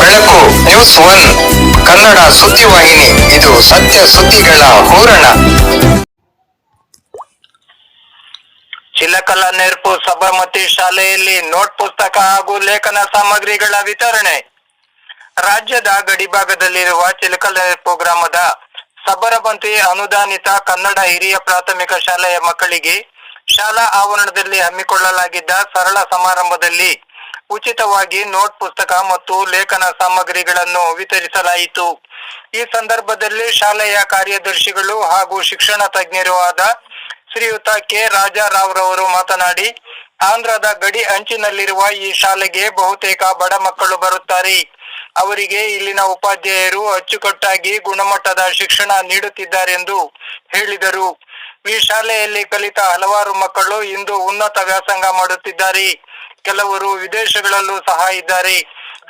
ಬೆಳಕು news one Kannada ಸುದ್ದಿವಾಹಿನಿ. ಇದು ಸತ್ಯ ಸುದ್ದಿಗಳ ಹೂರಣ. ಚಿಲಕಲ ನೆರಪು ಸಬರಮತಿ ಶಾಲೆಯಲ್ಲಿ ನೋಟ್ ಪುಸ್ತಕ ಹಾಗೂ ಲೇಖನ ಸಾಮಗ್ರಿಗಳ ವಿತರಣೆ. ರಾಜ್ಯದ ಗಡಿಭಾಗದಲ್ಲಿರುವ ಚಿಲಕಲ ನೆರಪು ಗ್ರಾಮದ ಸಬರಮತಿ ಅನುದಾನಿತ ಕನ್ನಡ ಹಿರಿಯ ಪ್ರಾಥಮಿಕ ಶಾಲೆಯ ಮಕ್ಕಳಿಗೆ ಶಾಲಾ ಆವರಣದಲ್ಲಿ ಹಮ್ಮಿಕೊಳ್ಳಲಾಗಿದ್ದ ಸರಳ ಸಮಾರಂಭದಲ್ಲಿ ಉಚಿತವಾಗಿ ನೋಟ್ ಪುಸ್ತಕ ಮತ್ತು ಲೇಖನ ಸಾಮಗ್ರಿಗಳನ್ನು ವಿತರಿಸಲಾಯಿತು. ಈ ಸಂದರ್ಭದಲ್ಲಿ ಶಾಲೆಯ ಕಾರ್ಯದರ್ಶಿಗಳು ಹಾಗೂ ಶಿಕ್ಷಣ ತಜ್ಞರು ಆದ ಶ್ರೀಯುತ ಕೆ ರಾಜಾರಾವ್ ರವರು ಮಾತನಾಡಿ, ಆಂಧ್ರದ ಗಡಿ ಅಂಚಿನಲ್ಲಿರುವ ಈ ಶಾಲೆಗೆ ಬಹುತೇಕ ಬಡ ಮಕ್ಕಳು ಬರುತ್ತಾರೆ. ಅವರಿಗೆ ಇಲ್ಲಿನ ಉಪಾಧ್ಯಾಯರು ಅಚ್ಚುಕಟ್ಟಾಗಿ ಗುಣಮಟ್ಟದ ಶಿಕ್ಷಣ ನೀಡುತ್ತಿದ್ದಾರೆಂದು ಹೇಳಿದರು. ಈ ಶಾಲೆಯಲ್ಲಿ ಕಲಿತ ಹಲವಾರು ಮಕ್ಕಳು ಇಂದು ಉನ್ನತ ವ್ಯಾಸಂಗ ಮಾಡುತ್ತಿದ್ದಾರೆ. ಕೆಲವರು ವಿದೇಶಗಳಲ್ಲೂ ಸಹ ಇದ್ದಾರೆ.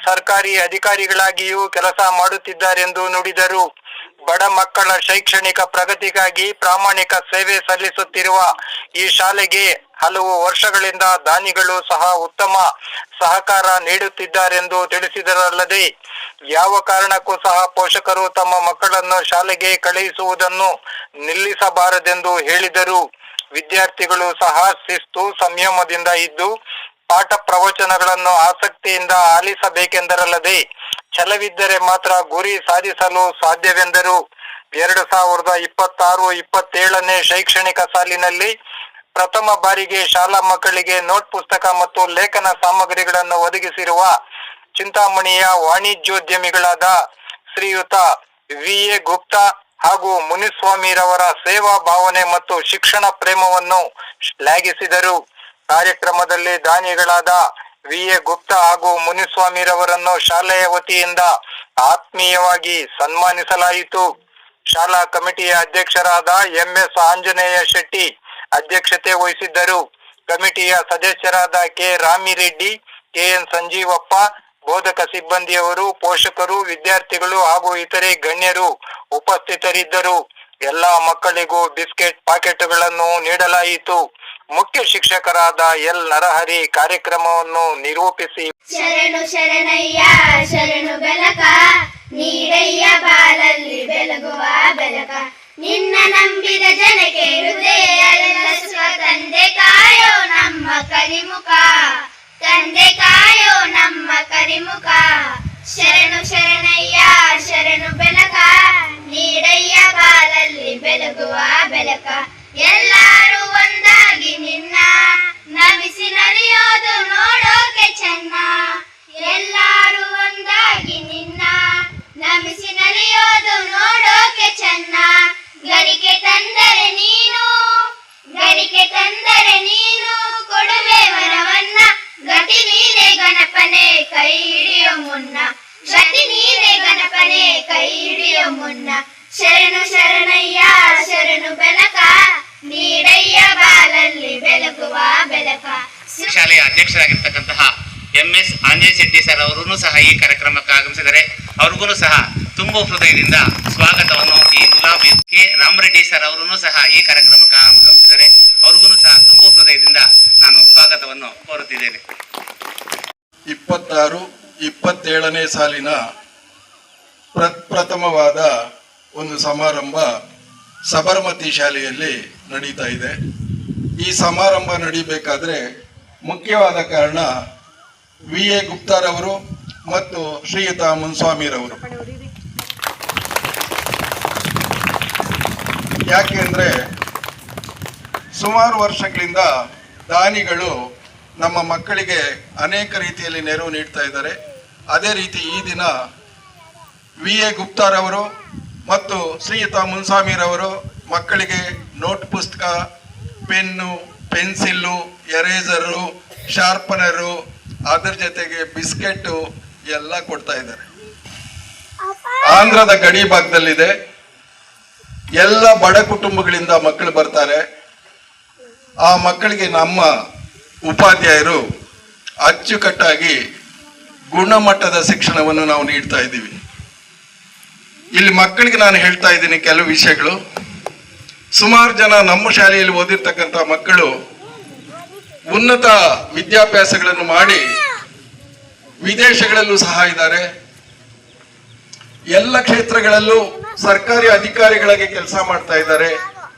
ಸರ್ಕಾರಿ ಅಧಿಕಾರಿಗಳಾಗಿಯೂ ಕೆಲಸ ಮಾಡುತ್ತಿದ್ದಾರೆಂದು ನುಡಿದರು. ಬಡ ಮಕ್ಕಳ ಶೈಕ್ಷಣಿಕ ಪ್ರಗತಿಗಾಗಿ ಪ್ರಾಮಾಣಿಕ ಸೇವೆ ಸಲ್ಲಿಸುತ್ತಿರುವ ಈ ಶಾಲೆಗೆ ಹಲವು ವರ್ಷಗಳಿಂದ ದಾನಿಗಳು ಸಹ ಉತ್ತಮ ಸಹಕಾರ ನೀಡುತ್ತಿದ್ದಾರೆಂದು ತಿಳಿಸಿದರಲ್ಲದೆ, ಯಾವ ಕಾರಣಕ್ಕೂ ಸಹ ಪೋಷಕರು ತಮ್ಮ ಮಕ್ಕಳನ್ನು ಶಾಲೆಗೆ ಕಳುಹಿಸುವುದನ್ನು ನಿಲ್ಲಿಸಬಾರದೆಂದು ಹೇಳಿದರು. ವಿದ್ಯಾರ್ಥಿಗಳು ಸಹ ಶಿಸ್ತು ಸಂಯಮದಿಂದ ಇದ್ದು ಪಾಠ ಪ್ರವಚನಗಳನ್ನು ಆಸಕ್ತಿಯಿಂದ ಆಲಿಸಬೇಕೆಂದರಲ್ಲದೆ, ಛಲವಿದ್ದರೆ ಮಾತ್ರ ಗುರಿ ಸಾಧಿಸಲು ಸಾಧ್ಯವೆಂದರು. 2026-27ನೇ ಶೈಕ್ಷಣಿಕ ಸಾಲಿನಲ್ಲಿ ಪ್ರಥಮ ಬಾರಿಗೆ ಶಾಲಾ ಮಕ್ಕಳಿಗೆ ನೋಟ್ ಪುಸ್ತಕ ಮತ್ತು ಲೇಖನ ಸಾಮಗ್ರಿಗಳನ್ನು ಒದಗಿಸಿರುವ ಚಿಂತಾಮಣಿಯ ವಾಣಿಜ್ಯೋದ್ಯಮಿಗಳಾದ ಶ್ರೀಯುತ ವಿ.ಎ. ಗುಪ್ತಾ ಹಾಗೂ ಮುನಿಸ್ವಾಮಿರವರ ಸೇವಾ ಭಾವನೆ ಮತ್ತು ಶಿಕ್ಷಣ ಪ್ರೇಮವನ್ನು ಶ್ಲಾಘಿಸಿದರು. ಕಾರ್ಯಕ್ರಮದಲ್ಲಿ ದಾನಿಗಳಾದ ವಿ.ಎ. ಗುಪ್ತಾ ಹಾಗೂ ಮುನಿಸ್ವಾಮಿರವರನ್ನು ಶಾಲೆಯ ವತಿಯಿಂದ ಆತ್ಮೀಯವಾಗಿ ಸನ್ಮಾನಿಸಲಾಯಿತು. ಶಾಲಾ ಕಮಿಟಿಯ ಅಧ್ಯಕ್ಷರಾದ ಎಂ.ಎಸ್. ಆಂಜನೇಯ ಶೆಟ್ಟಿ ಅಧ್ಯಕ್ಷತೆ ವಹಿಸಿದ್ದರು. ಕಮಿಟಿಯ ಸದಸ್ಯರಾದ ಕೆ. ರಾಮಿರೆಡ್ಡಿ, ಕೆ.ಎನ್. ಸಂಜೀವಪ್ಪ, ಬೋಧಕ ಸಿಬ್ಬಂದಿಯವರು, ಪೋಷಕರು, ವಿದ್ಯಾರ್ಥಿಗಳು ಹಾಗೂ ಇತರೆ ಗಣ್ಯರು ಉಪಸ್ಥಿತರಿದ್ದರು. ಎಲ್ಲಾ ಮಕ್ಕಳಿಗೂ ಬಿಸ್ಕೆಟ್ ಪಾಕೆಟ್ಗಳನ್ನು ನೀಡಲಾಯಿತು. ಮುಖ್ಯ ಶಿಕ್ಷಕರಾದ ಎಲ್. ನರಹರಿ ಕಾರ್ಯಕ್ರಮವನ್ನು ನಿರೂಪಿಸಿ, ಶರಣು ಶರಣಯ್ಯ ಶರಣು ಬೆಳಕ ನೀಡಯ್ಯ ಬಾಳಲ್ಲಿ ಬೆಳಗುವ ಬೆಳಕ, ನಿನ್ನ ನಂಬಿದ ಜನಕ್ಕೆ ಹೃದಯವೆಲ್ಲ ಸುಖ ತಂದೆ ಕಾಯೋ ನಮ್ಮ ಕರಿಮುಖ, ತಂದೆ ಕಾಯೋ ನಮ್ಮ ಕರಿಮುಖ. ಶರಣು ಶರಣಯ್ಯ ಶರಣು ಬೆಳಕ ನೀಡಯ್ಯ ಬಾಳಲ್ಲಿ ಬೆಳಗುವ ಬೆಳಕ, ಎಲ್ಲರೂ ಒಂದಾಗಿ ನಿನ್ನ ನಮಿಸಿ ನಡೆಯೋದು ನೋಡೋಕೆ ಚೆನ್ನ, ಎಲ್ಲರೂ ಒಂದಾಗಿ ನಿನ್ನ ನಮಿಸಿ ನಡೆಯೋದು ನೋಡೋಕೆ ಚೆನ್ನ. ಗರಿಕೆ ತಂದರೆ ನೀನು, ಗರಿಕೆ ತಂದರೆ ನೀನು ಕೊಡುವೆ ವರವನ್ನ, ಗತಿ ನೀನೆ ಗಣಪನೆ ಕೈ ಹಿಡಿಯೋ ಮುನ್ನ, ಗತಿ ನೀನೆ ಗಣಪನೆ ಕೈ ಹಿಡಿಯೋ ಮುನ್ನ. ಶರಣು ಶರಣಯ್ಯ ಶರಣು ಬೆಳಕ ನೀಡಯ್ಯ ಬಾಳಲ್ಲಿ ಬೆಳಗುವ ಬೆಳಕ. ಶಾಲೆಯ ಅಧ್ಯಕ್ಷರಾಗಿರ್ತಕ್ಕಂತಹ ಎಂ.ಎಸ್. ಆಂಜನೇಯ ಶೆಟ್ಟಿ ಸರ್ ಅವರೂ ಸಹ ಈ ಕಾರ್ಯಕ್ರಮಕ್ಕೆ ಆಗಮಿಸಿದರೆ ಅವ್ರಿಗೂ ಸಹ ತುಂಬಾ ಹೃದಯದಿಂದ ಸ್ವಾಗತವನ್ನು ಈ ಗುಲಾಬಿ. ಕೆ. ರಾಮರೆಡ್ಡಿ ಸರ್ ಅವರೂ ಸಹ ಈ ಕಾರ್ಯಕ್ರಮಕ್ಕೆ ಆಗಮಿಸಿದರೆ ಅವ್ರಿಗೂ ಸಹ ತುಂಬಾ ಹೃದಯದಿಂದ ನಾನು ಸ್ವಾಗತವನ್ನು ಕೋರುತ್ತಿದ್ದೇನೆ. 26-27ನೇ ಸಾಲಿನ ಪ್ರಥಮವಾದ ಒಂದು ಸಮಾರಂಭ ಸಬರಮತಿ ಶಾಲೆಯಲ್ಲಿ ನಡೀತಾ ಇದೆ. ಈ ಸಮಾರಂಭ ನಡೀಬೇಕಾದ್ರೆ ಮುಖ್ಯವಾದ ಕಾರಣ ವಿ.ಎ. ಗುಪ್ತಾರವರು ಮತ್ತು ಶ್ರೀಯುತ ಮುನ್ಸ್ವಾಮಿರವರು. ಯಾಕೆಂದ್ರೆ ಸುಮಾರು ವರ್ಷಗಳಿಂದ ದಾನಿಗಳು ನಮ್ಮ ಮಕ್ಕಳಿಗೆ ಅನೇಕ ರೀತಿಯಲ್ಲಿ ನೆರವು ನೀಡ್ತಾ ಇದ್ದಾರೆ. ಅದೇ ರೀತಿ ಈ ದಿನ ವಿ.ಎ. ಗುಪ್ತಾರವರು ಮತ್ತು ಶ್ರೀಯುತ ಮುನ್ಸ್ವಾಮಿರವರು ಮಕ್ಕಳಿಗೆ ನೋಟ್ ಪುಸ್ತಕ, ಪೆನ್ನು, ಪೆನ್ಸಿಲ್ಲು, ಎರೇಸರು, ಶಾರ್ಪನರು, ಅದರ ಜೊತೆಗೆ ಬಿಸ್ಕೆಟ್ಟು ಎಲ್ಲ ಕೊಡ್ತಾ ಇದ್ದಾರೆ. ಆಂಧ್ರದ ಗಡಿ ಭಾಗದಲ್ಲಿದೆ. ಎಲ್ಲ ಬಡ ಕುಟುಂಬಗಳಿಂದ ಮಕ್ಕಳು ಬರ್ತಾರೆ. ಆ ಮಕ್ಕಳಿಗೆ ನಮ್ಮ ಉಪಾಧ್ಯಾಯರು ಅಚ್ಚುಕಟ್ಟಾಗಿ ಗುಣಮಟ್ಟದ ಶಿಕ್ಷಣವನ್ನು ನಾವು ನೀಡ್ತಾ ಇದ್ದೀವಿ. ಇಲ್ಲಿ ಮಕ್ಕಳಿಗೆ ನಾನು ಹೇಳ್ತಾ ಇದ್ದೀನಿ ಕೆಲವು ವಿಷಯಗಳು. ಸುಮಾರು ಜನ ನಮ್ಮ ಶಾಲೆಯಲ್ಲಿ ಓದಿರ್ತಕ್ಕಂಥ ಮಕ್ಕಳು ಉನ್ನತ ವಿದ್ಯಾಭ್ಯಾಸಗಳನ್ನು ಮಾಡಿ ವಿದೇಶಗಳಲ್ಲೂ ಸಹ ಇದ್ದಾರೆ. ಎಲ್ಲ ಕ್ಷೇತ್ರಗಳಲ್ಲೂ ಸರ್ಕಾರಿ ಅಧಿಕಾರಿಗಳಿಗೆ ಕೆಲಸ ಮಾಡ್ತಾ ಇದ್ದಾರೆ.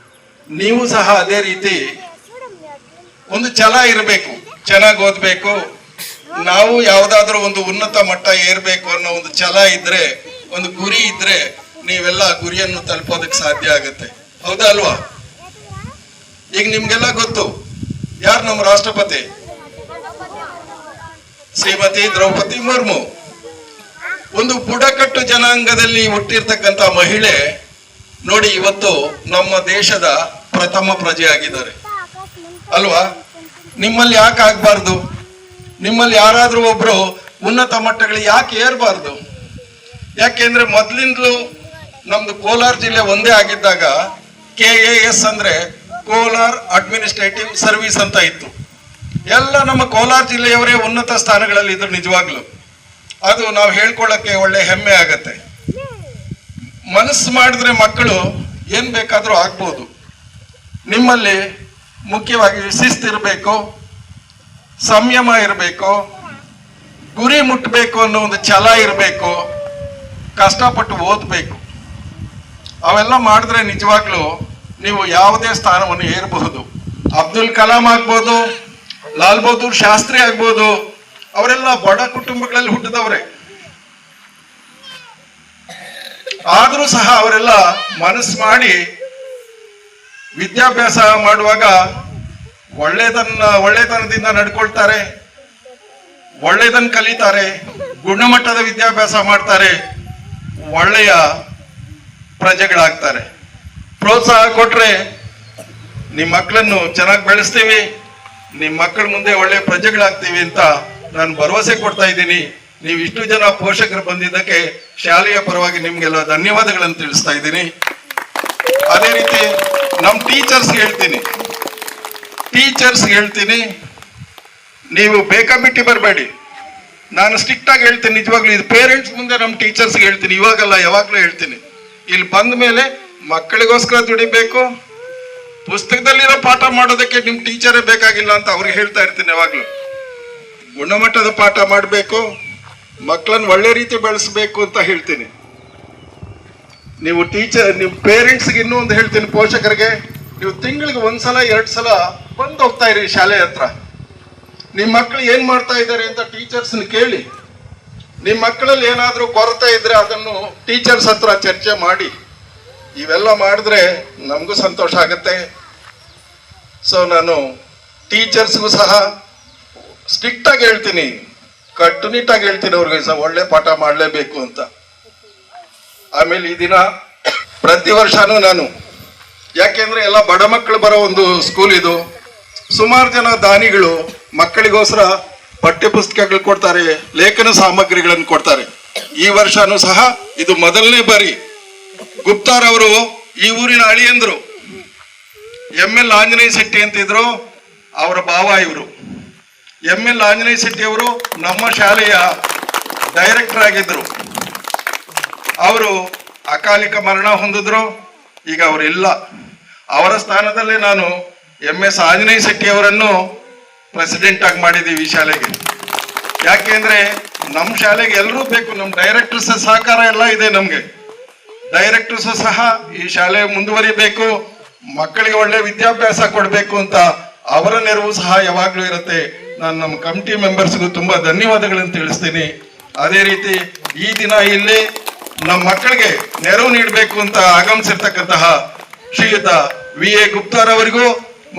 ನೀವು ಸಹ ಅದೇ ರೀತಿ ಒಂದು ಛಲ ಇರಬೇಕು, ಚೆನ್ನಾಗಿ ಓದ್ಬೇಕು, ನಾವು ಯಾವ್ದಾದ್ರು ಒಂದು ಉನ್ನತ ಮಟ್ಟ ಏರ್ಬೇಕು ಅನ್ನೋ ಒಂದು ಛಲ ಇದ್ರೆ, ಒಂದು ಗುರಿ ಇದ್ರೆ ನೀವೆಲ್ಲ ಗುರಿಯನ್ನು ತಲುಪೋದಕ್ಕೆ ಸಾಧ್ಯ ಆಗುತ್ತೆ. ಹೌದಾ ಅಲ್ವಾ? ಈಗ ನಿಮ್ಗೆಲ್ಲ ಗೊತ್ತು ಯಾರು ನಮ್ಮ ರಾಷ್ಟ್ರಪತಿ? ಶ್ರೀಮತಿ ದ್ರೌಪದಿ ಮುರ್ಮು. ಒಂದು ಬುಡಕಟ್ಟು ಜನಾಂಗದಲ್ಲಿ ಹುಟ್ಟಿರ್ತಕ್ಕಂಥ ಮಹಿಳೆ ನೋಡಿ ಇವತ್ತು ನಮ್ಮ ದೇಶದ ಪ್ರಥಮ ಪ್ರಜೆ ಆಗಿದ್ದಾರೆ ಅಲ್ವಾ? ನಿಮ್ಮಲ್ಲಿ ಯಾಕೆ ಆಗ್ಬಾರ್ದು? ನಿಮ್ಮಲ್ಲಿ ಯಾರಾದ್ರೂ ಒಬ್ರು ಉನ್ನತ ಮಟ್ಟಗಳಿಗೆ ಯಾಕೆ ಏರ್ಬಾರ್ದು? ಯಾಕೆಂದ್ರೆ ಮೊದಲಿಂದಲೂ ನಮ್ದು ಕೋಲಾರ ಜಿಲ್ಲೆ ಒಂದೇ ಆಗಿದ್ದಾಗ KAS ಅಂದ್ರೆ ಕೋಲಾರ್ ಅಡ್ಮಿನಿಸ್ಟ್ರೇಟಿವ್ ಸರ್ವಿಸ್ ಅಂತ ಇತ್ತು. ಎಲ್ಲ ನಮ್ಮ ಕೋಲಾರ ಜಿಲ್ಲೆಯವರೇ ಉನ್ನತ ಸ್ಥಾನಗಳಲ್ಲಿ ಇದ್ರು. ನಿಜವಾಗ್ಲು ಅದು ನಾವು ಹೇಳ್ಕೊಳ್ಳಕ್ಕೆ ಒಳ್ಳೆ ಹೆಮ್ಮೆ ಆಗತ್ತೆ. ಮನಸ್ಸು ಮಾಡಿದ್ರೆ ಮಕ್ಕಳು ಏನ್ ಬೇಕಾದ್ರೂ ಆಗ್ಬೋದು. ನಿಮ್ಮಲ್ಲಿ ಮುಖ್ಯವಾಗಿ ಶಿಸ್ತಿರ್ಬೇಕು, ಸಂಯಮ ಇರಬೇಕು, ಗುರಿ ಮುಟ್ಟಬೇಕು ಅನ್ನೋ ಒಂದು ಛಲ ಇರಬೇಕು, ಕಷ್ಟಪಟ್ಟು ಓದಬೇಕು. ಅವೆಲ್ಲ ಮಾಡಿದ್ರೆ ನಿಜವಾಗ್ಲೂ ನೀವು ಯಾವುದೇ ಸ್ಥಾನವನ್ನು ಏರಬಹುದು. ಅಬ್ದುಲ್ ಕಲಾಂ ಆಗ್ಬೋದು, ಲಾಲ್ ಬಹದ್ದೂರ್ ಶಾಸ್ತ್ರಿ ಆಗ್ಬೋದು, ಅವರೆಲ್ಲ ಬಡ ಕುಟುಂಬಗಳಲ್ಲಿ ಹುಟ್ಟಿದವ್ರೆ. ಆದ್ರೂ ಸಹ ಅವರೆಲ್ಲ ಮನಸ್ಸು ಮಾಡಿ ವಿದ್ಯಾಭ್ಯಾಸ ಮಾಡುವಾಗ ಒಳ್ಳೆತನದಿಂದ ನಡ್ಕೊಳ್ತಾರೆ, ಒಳ್ಳೆದನ್ನ ಕಲಿತಾರೆ, ಗುಣಮಟ್ಟದ ವಿದ್ಯಾಭ್ಯಾಸ ಮಾಡ್ತಾರೆ, ಒಳ್ಳೆಯ ಪ್ರಜೆಗಳಾಗ್ತಾರೆ. ಪ್ರೋತ್ಸಾಹ ಕೊಟ್ರೆ ನಿಮ್ಮ ಮಕ್ಕಳನ್ನು ಚೆನ್ನಾಗಿ ಬೆಳೆಸ್ತೀವಿ, ನಿಮ್ಮ ಮಕ್ಕಳ ಮುಂದೆ ಒಳ್ಳೆ ಪ್ರಜೆಗಳಾಗ್ತೀವಿ ಅಂತ ನಾನು ಭರವಸೆ ಕೊಡ್ತಾ ಇದ್ದೀನಿ. ನೀವು ಇಷ್ಟು ಜನ ಪೋಷಕರು ಬಂದಿದ್ದಕ್ಕೆ ಶಾಲೆಯ ಪರವಾಗಿ ನಿಮ್ಗೆಲ್ಲ ಧನ್ಯವಾದಗಳನ್ನು ತಿಳಿಸ್ತಾ ಇದ್ದೀನಿ. ಅದೇ ರೀತಿ ನಮ್ಮ ಟೀಚರ್ಸ್ ಹೇಳ್ತೀನಿ, ನೀವು ಬೇಕಾಬಿಟ್ಟಿ ಬರಬೇಡಿ. ನಾನು ಸ್ಟ್ರಿಕ್ಟ್ ಆಗಿ ಹೇಳ್ತೀನಿ. ನಿಜವಾಗ್ಲೂ ಇದು ಪೇರೆಂಟ್ಸ್ ಮುಂದೆ ನಮ್ಮ ಟೀಚರ್ಸ್ಗೆ ಹೇಳ್ತೀನಿ, ಇವಾಗಲ್ಲ ಯಾವಾಗ್ಲೂ ಹೇಳ್ತೀನಿ. ಇಲ್ಲಿ ಬಂದ ಮೇಲೆ ಮಕ್ಕಳಿಗೋಸ್ಕರ ದುಡಿಬೇಕು, ಪುಸ್ತಕದಲ್ಲಿರೋ ಪಾಠ ಮಾಡೋದಕ್ಕೆ ನಿಮ್ ಟೀಚರೇ ಬೇಕಾಗಿಲ್ಲ ಅಂತ ಅವ್ರಿಗೆ ಹೇಳ್ತಾ ಇರ್ತೀನಿ. ಯಾವಾಗ್ಲೂ ಗುಣಮಟ್ಟದ ಪಾಠ ಮಾಡಬೇಕು, ಮಕ್ಕಳನ್ನ ಒಳ್ಳೆ ರೀತಿ ಬೆಳೆಸ್ಬೇಕು ಅಂತ ಹೇಳ್ತೀನಿ. ನೀವು ನಿಮ್ಮ ಪೇರೆಂಟ್ಸ್ಗೆ ಇನ್ನೂ ಒಂದು ಹೇಳ್ತೀನಿ, ಪೋಷಕರಿಗೆ, ನೀವು ತಿಂಗಳಿಗೆ ಒಂದ್ಸಲ 2 ಸಲ ಬಂದು ಹೋಗ್ತಾ ಇರಿ ಶಾಲೆ ಹತ್ರ. ನಿಮ್ಮ ಮಕ್ಕಳು ಏನ್ ಮಾಡ್ತಾ ಇದ್ದಾರೆ ಅಂತ ಟೀಚರ್ಸ್ನ ಕೇಳಿ. ನಿಮ್ಮ ಮಕ್ಕಳಲ್ಲಿ ಏನಾದ್ರೂ ಕೊರತೆ ಇದ್ರೆ ಅದನ್ನು ಟೀಚರ್ಸ್ ಹತ್ರ ಚರ್ಚೆ ಮಾಡಿ. ಇವೆಲ್ಲ ಮಾಡಿದ್ರೆ ನಮಗೂ ಸಂತೋಷ ಆಗುತ್ತೆ. ಸೊ ನಾನು ಟೀಚರ್ಸ್ಗೂ ಸಹ ಸ್ಟ್ರಿಕ್ಟ್ ಆಗಿ ಹೇಳ್ತೀನಿ, ಕಟ್ಟುನಿಟ್ಟಾಗಿ ಹೇಳ್ತೀನಿ, ಅವ್ರಿಗೆ ಸಹ ಒಳ್ಳೆ ಪಾಠ ಮಾಡಲೇಬೇಕು ಅಂತ. ಆಮೇಲೆ ಈ ದಿನ ಪ್ರತಿ ವರ್ಷನೂ ನಾನು, ಯಾಕೆಂದ್ರೆ ಎಲ್ಲ ಬಡ ಮಕ್ಕಳು ಬರೋ ಒಂದು ಸ್ಕೂಲ್ ಇದು, ಸುಮಾರು ಜನ ದಾನಿಗಳು ಮಕ್ಕಳಿಗೋಸ್ಕರ ಪಠ್ಯ ಪುಸ್ತಕಗಳು ಕೊಡ್ತಾರೆ, ಲೇಖನ ಸಾಮಗ್ರಿಗಳನ್ನು ಕೊಡ್ತಾರೆ. ಈ ವರ್ಷನೂ ಸಹ ಇದು ಮೊದಲನೇ ಬಾರಿ ಗುಪ್ತಾರ್ ಅವರು ಈ ಊರಿನ ಅಳಿಯಂದ್ರು ML ಆಂಜನೇಯ ಶೆಟ್ಟಿ ಅಂತಿದ್ರು, ಅವರ ಭಾವ ಇವರು. ML ಆಂಜನೇಯ ಶೆಟ್ಟಿ ಅವರು ನಮ್ಮ ಶಾಲೆಯ ಡೈರೆಕ್ಟರ್ ಆಗಿದ್ರು. ಅವರು ಅಕಾಲಿಕ ಮರಣ ಹೊಂದಿದ್ರು. ಈಗ ಅವರಿಲ್ಲ. ಅವರ ಸ್ಥಾನದಲ್ಲೇ ನಾನು MS ಆಂಜನೇಯ ಶೆಟ್ಟಿ ಅವರನ್ನು ಪ್ರೆಸಿಡೆಂಟ್ ಆಗಿ ಮಾಡಿದ್ದೀವಿ ಈ ಶಾಲೆಗೆ. ಯಾಕೆಂದ್ರೆ ನಮ್ಮ ಶಾಲೆಗೆ ಎಲ್ಲರೂ ಬೇಕು, ನಮ್ಮ ಡೈರೆಕ್ಟರ್ಸ್ ಸಹಕಾರ ಎಲ್ಲ ಇದೆ. ನಮ್ಗೆ ಡೈರೆಕ್ಟರ್ಸ್ ಸಹ ಈ ಶಾಲೆ ಮುಂದುವರಿಬೇಕು, ಮಕ್ಕಳಿಗೆ ಒಳ್ಳೆ ವಿದ್ಯಾಭ್ಯಾಸ ಕೊಡಬೇಕು ಅಂತ ಅವರ ನೆರವು ಸಹ ಯಾವಾಗ್ಲೂ ಇರುತ್ತೆ. ನಾನು ನಮ್ಮ ಕಮಿಟಿ ಮೆಂಬರ್ಸ್ಗೂ ತುಂಬಾ ಧನ್ಯವಾದಗಳನ್ನು ತಿಳಿಸ್ತೀನಿ. ಅದೇ ರೀತಿ ಈ ದಿನ ಇಲ್ಲಿ ನಮ್ಮ ಮಕ್ಕಳಿಗೆ ನೆರವು ನೀಡಬೇಕು ಅಂತ ಆಗಮಿಸಿರ್ತಕ್ಕಂತಹ ಶ್ರೀಯುತ VA ಗುಪ್ತಾರ್ ಅವರಿಗೂ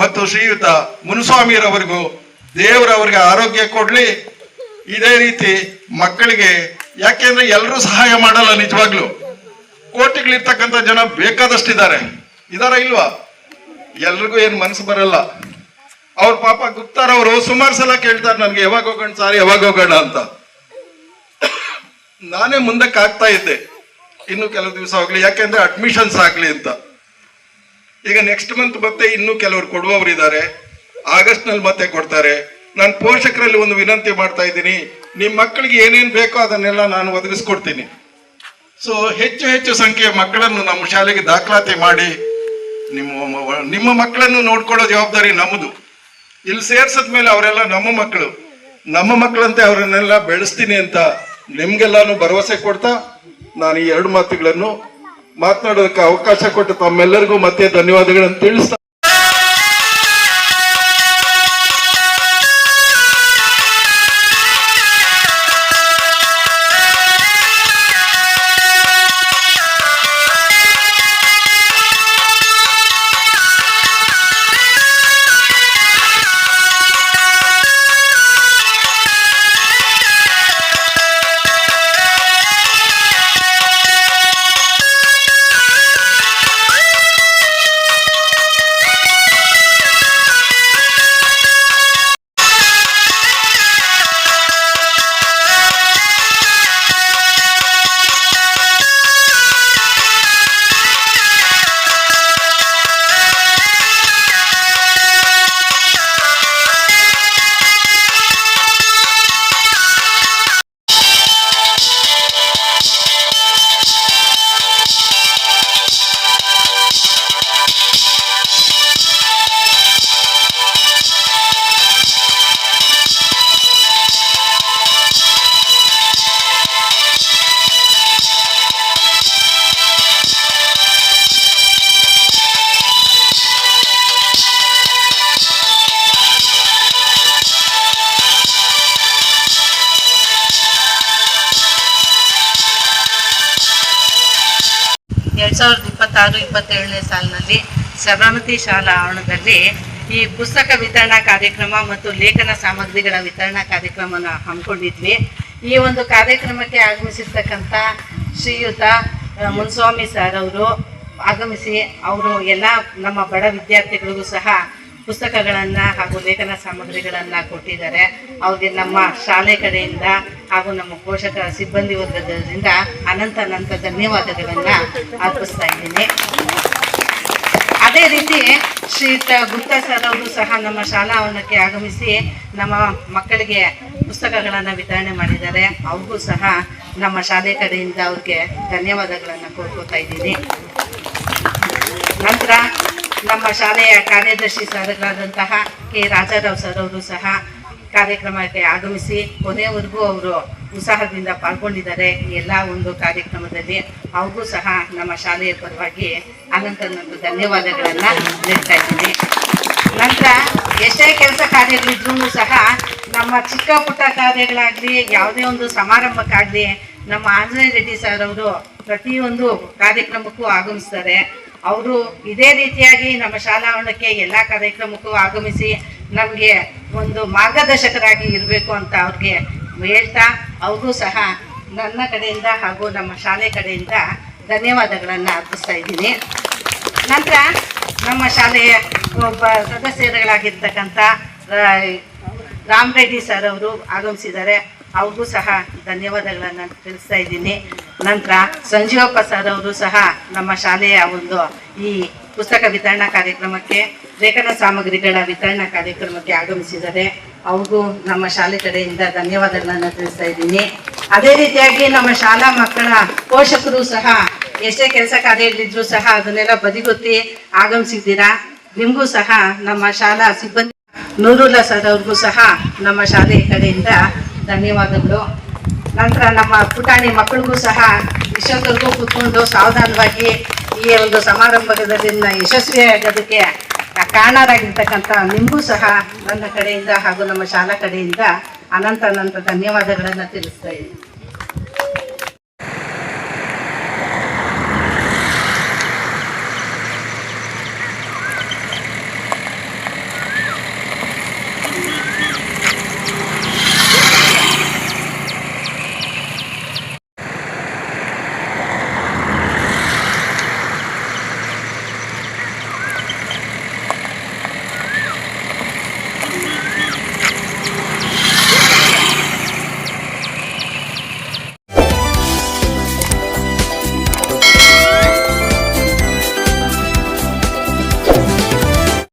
ಮತ್ತು ಶ್ರೀಯುತ ಮುನುಸ್ವಾಮಿರವರಿಗೂ ದೇವರವರಿಗೆ ಆರೋಗ್ಯ ಕೊಡ್ಲಿ. ಇದೇ ರೀತಿ ಮಕ್ಕಳಿಗೆ, ಯಾಕೆಂದ್ರೆ ಎಲ್ಲರೂ ಸಹಾಯ ಮಾಡಲ್ಲ. ನಿಜವಾಗ್ಲು ಕೋಟಿಗಳಿರ್ತಕ್ಕಂಥ ಜನ ಬೇಕಾದಷ್ಟಿದ್ದಾರೆ, ಇದಾರ ಇಲ್ವಾ? ಎಲ್ರಿಗೂ ಏನ್ ಮನಸ್ಸು ಬರಲ್ಲ. ಅವ್ರ ಪಾಪ ಗುಪ್ತಾರ್ ಅವರು ಸುಮಾರು ಸಲ ಕೇಳ್ತಾರೆ ನನ್ಗೆ, ಯಾವಾಗ ಹೋಗೋಣ ಸಾರಿ, ಯಾವಾಗ ಹೋಗೋಣ ಅಂತ. ನಾನೇ ಮುಂದಕ್ಕೆ ಆಗ್ತಾ ಇದ್ದೆ, ಇನ್ನು ಕೆಲವು ದಿವಸ ಹೋಗ್ಲಿ, ಯಾಕೆಂದ್ರೆ ಅಡ್ಮಿಷನ್ಸ್ ಆಗ್ಲಿ ಅಂತ. ಈಗ ನೆಕ್ಸ್ಟ್ ಮಂತ್ ಮತ್ತೆ ಇನ್ನೂ ಕೆಲವರು ಕೊಡುವವರು ಇದ್ದಾರೆ, ಆಗಸ್ಟ್ ನಲ್ಲಿ ಮತ್ತೆ ಕೊಡ್ತಾರೆ. ನಾನು ಪೋಷಕರಲ್ಲಿ ಒಂದು ವಿನಂತಿ ಮಾಡ್ತಾ ಇದ್ದೀನಿ, ನಿಮ್ಮ ಮಕ್ಕಳಿಗೆ ಏನೇನ್ ಬೇಕೋ ಅದನ್ನೆಲ್ಲ ನಾನು ಒದಗಿಸ್ಕೊಡ್ತೀನಿ. ಸೊ ಹೆಚ್ಚು ಸಂಖ್ಯೆಯ ಮಕ್ಕಳನ್ನು ನಮ್ಮ ಶಾಲೆಗೆ ದಾಖಲಾತಿ ಮಾಡಿ, ನಿಮ್ಮ ಮಕ್ಕಳನ್ನು ನೋಡ್ಕೊಳ್ಳೋ ಜವಾಬ್ದಾರಿ ನಮ್ಮದು. ಇಲ್ಲಿ ಸೇರ್ಸದ್ಮೇಲೆ ಅವರೆಲ್ಲ ನಮ್ಮ ಮಕ್ಕಳಂತೆ ಅವರನ್ನೆಲ್ಲ ಬೆಳೆಸ್ತೀನಿ ಅಂತ ನಿಮ್ಗೆಲ್ಲಾನು ಭರವಸೆ ಕೊಡ್ತಾ ನಾನು ಈ 2 ಮಾತುಗಳನ್ನು ಮಾತನಾಡೋದಕ್ಕೆ ಅವಕಾಶ ಕೊಟ್ಟು ತಮ್ಮೆಲ್ಲರಿಗೂ ಮತ್ತೆ ಧನ್ಯವಾದಗಳನ್ನು ತಿಳಿಸ್ತಾ ಎರಡು 2026-27ನೇ ಸಾಲಿನಲ್ಲಿ ಸಬರಮತಿ ಶಾಲಾ ಆವರಣದಲ್ಲಿ ಈ ಪುಸ್ತಕ ವಿತರಣಾ ಕಾರ್ಯಕ್ರಮ ಮತ್ತು ಲೇಖನ ಸಾಮಗ್ರಿಗಳ ವಿತರಣಾ ಕಾರ್ಯಕ್ರಮನ ಹಮ್ಮಿಕೊಂಡಿದ್ವಿ. ಈ ಒಂದು ಕಾರ್ಯಕ್ರಮಕ್ಕೆ ಆಗಮಿಸಿರ್ತಕ್ಕಂಥ ಶ್ರೀಯುತ ಮುನ್ಸ್ವಾಮಿ ಸರ್ ಅವರು ಆಗಮಿಸಿ ಅವರು ಎಲ್ಲ ನಮ್ಮ ಬಡ ವಿದ್ಯಾರ್ಥಿಗಳಿಗೂ ಸಹ ಪುಸ್ತಕಗಳನ್ನು ಹಾಗೂ ಲೇಖನ ಸಾಮಗ್ರಿಗಳನ್ನು ಕೊಟ್ಟಿದ್ದಾರೆ. ಅವ್ರಿಗೆ ನಮ್ಮ ಶಾಲೆ ಕಡೆಯಿಂದ ಹಾಗೂ ನಮ್ಮ ಪೋಷಕ ಸಿಬ್ಬಂದಿ ವರ್ಗದಿಂದ ಅನಂತ ಧನ್ಯವಾದಗಳನ್ನು ಅರ್ಪಿಸ್ತಾ ಇದ್ದೀನಿ. ಅದೇ ರೀತಿ ಶ್ರೀಯುತ ಗುಪ್ತಾ ಸರ್ ಅವರು ಸಹ ನಮ್ಮ ಶಾಲಾ ಆವರಣಕ್ಕೆ ಆಗಮಿಸಿ ನಮ್ಮ ಮಕ್ಕಳಿಗೆ ಪುಸ್ತಕಗಳನ್ನು ವಿತರಣೆ ಮಾಡಿದ್ದಾರೆ. ಅವ್ರಿಗೂ ಸಹ ನಮ್ಮ ಶಾಲೆ ಕಡೆಯಿಂದ ಅವ್ರಿಗೆ ಧನ್ಯವಾದಗಳನ್ನು ಕೋರ್ಕೋತಾ ಇದ್ದೀನಿ. ನಂತರ ನಮ್ಮ ಶಾಲೆಯ ಕಾರ್ಯದರ್ಶಿ ಸರ್ಗಳಾದಂತಹ ಕೆ ರಾಜಾರಾವ್ ಸರ್ ಅವರು ಸಹ ಕಾರ್ಯಕ್ರಮಕ್ಕೆ ಆಗಮಿಸಿ ಕೊನೆಯವರೆಗೂ ಅವರು ಉತ್ಸಾಹದಿಂದ ಪಾಲ್ಗೊಂಡಿದ್ದಾರೆ ಈ ಎಲ್ಲ ಒಂದು ಕಾರ್ಯಕ್ರಮದಲ್ಲಿ. ಅವ್ರಿಗೂ ಸಹ ನಮ್ಮ ಶಾಲೆಯ ಪರವಾಗಿ ಅನಂತ ಧನ್ಯವಾದಗಳನ್ನು ನೀಡ್ತಾ ಇದ್ದೀನಿ. ನಂತರ ಎಷ್ಟೇ ಕೆಲಸ ಕಾರ್ಯಗಳಿದ್ರೂ ಸಹ ನಮ್ಮ ಚಿಕ್ಕ ಪುಟ್ಟ ಕಾರ್ಯಗಳಾಗಲಿ ಯಾವುದೇ ಒಂದು ಸಮಾರಂಭಕ್ಕಾಗಲಿ ನಮ್ಮ ಆಂಜನೇಯ ರೆಡ್ಡಿ ಸರ್ ಅವರು ಪ್ರತಿಯೊಂದು ಕಾರ್ಯಕ್ರಮಕ್ಕೂ ಆಗಮಿಸ್ತಾರೆ. ಅವರು ಇದೇ ರೀತಿಯಾಗಿ ನಮ್ಮ ಶಾಲಾ ಆವರಣಕ್ಕೆ ಎಲ್ಲ ಕಾರ್ಯಕ್ರಮಕ್ಕೂ ಆಗಮಿಸಿ ನಮಗೆ ಒಂದು ಮಾರ್ಗದರ್ಶಕರಾಗಿ ಇರಬೇಕು ಅಂತ ಅವ್ರಿಗೆ ಹೇಳ್ತಾ ಅವ್ರಿಗೂ ಸಹ ನನ್ನ ಕಡೆಯಿಂದ ಹಾಗೂ ನಮ್ಮ ಶಾಲೆ ಕಡೆಯಿಂದ ಧನ್ಯವಾದಗಳನ್ನು ಅರ್ಪಿಸ್ತಾ ಇದ್ದೀನಿ. ನಂತರ ನಮ್ಮ ಶಾಲೆಯ ಒಬ್ಬ ಸದಸ್ಯರುಗಳಾಗಿರ್ತಕ್ಕಂಥ ರಾಮ್ ರೆಡ್ಡಿ ಸರ್ ಅವರು ಆಗಮಿಸಿದ್ದಾರೆ. ಅವ್ರಿಗೂ ಸಹ ಧನ್ಯವಾದಗಳನ್ನು ತಿಳಿಸ್ತಾ ಇದ್ದೀನಿ. ನಂತರ ಸಂಜೀವಪ್ಪ ಸರ್ ಅವರು ಸಹ ನಮ್ಮ ಶಾಲೆಯ ಒಂದು ಈ ಪುಸ್ತಕ ವಿತರಣಾ ಕಾರ್ಯಕ್ರಮಕ್ಕೆ ಲೇಖನ ಸಾಮಗ್ರಿಗಳ ವಿತರಣಾ ಕಾರ್ಯಕ್ರಮಕ್ಕೆ ಆಗಮಿಸಿದ್ದಾರೆ. ಅವ್ರಿಗೂ ನಮ್ಮ ಶಾಲೆ ಕಡೆಯಿಂದ ಧನ್ಯವಾದಗಳನ್ನು ತಿಳಿಸ್ತಾ ಇದ್ದೀನಿ. ಅದೇ ರೀತಿಯಾಗಿ ನಮ್ಮ ಶಾಲಾ ಮಕ್ಕಳ ಪೋಷಕರು ಸಹ ಎಷ್ಟೇ ಕೆಲಸ ಕಾರ್ಯಗಳಿದ್ರೂ ಸಹ ಅದನ್ನೆಲ್ಲ ಬದಿಗೊತ್ತಿ ಆಗಮಿಸಿದ್ದೀರಾ. ನಿಮಗೂ ಸಹ ನಮ್ಮ ಶಾಲಾ ಸಿಬ್ಬಂದಿ ನೂರುಲ್ಲಾ ಸರ್ ಅವ್ರಿಗೂ ಸಹ ನಮ್ಮ ಶಾಲೆಯ ಕಡೆಯಿಂದ ಧನ್ಯವಾದಗಳು. ನಂತರ ನಮ್ಮ ಪುಟಾಣಿ ಮಕ್ಕಳಿಗೂ ಸಹ ಇಷ್ಟೊತ್ತರೆಗೂ ಕೂತ್ಕೊಂಡು ಸಾವಧಾನವಾಗಿ ಈ ಒಂದು ಸಮಾರಂಭದಲ್ಲಿ ಯಶಸ್ವಿಯಾಗೋದಕ್ಕೆ ಕಾರಣರಾಗಿರ್ತಕ್ಕಂಥ ನಿಮಗೂ ಸಹ ನನ್ನ ಕಡೆಯಿಂದ ಹಾಗೂ ನಮ್ಮ ಶಾಲಾ ಕಡೆಯಿಂದ ಅನಂತ ಧನ್ಯವಾದಗಳನ್ನು ತಿಳಿಸ್ತಾ ಇದ್ದೀನಿ.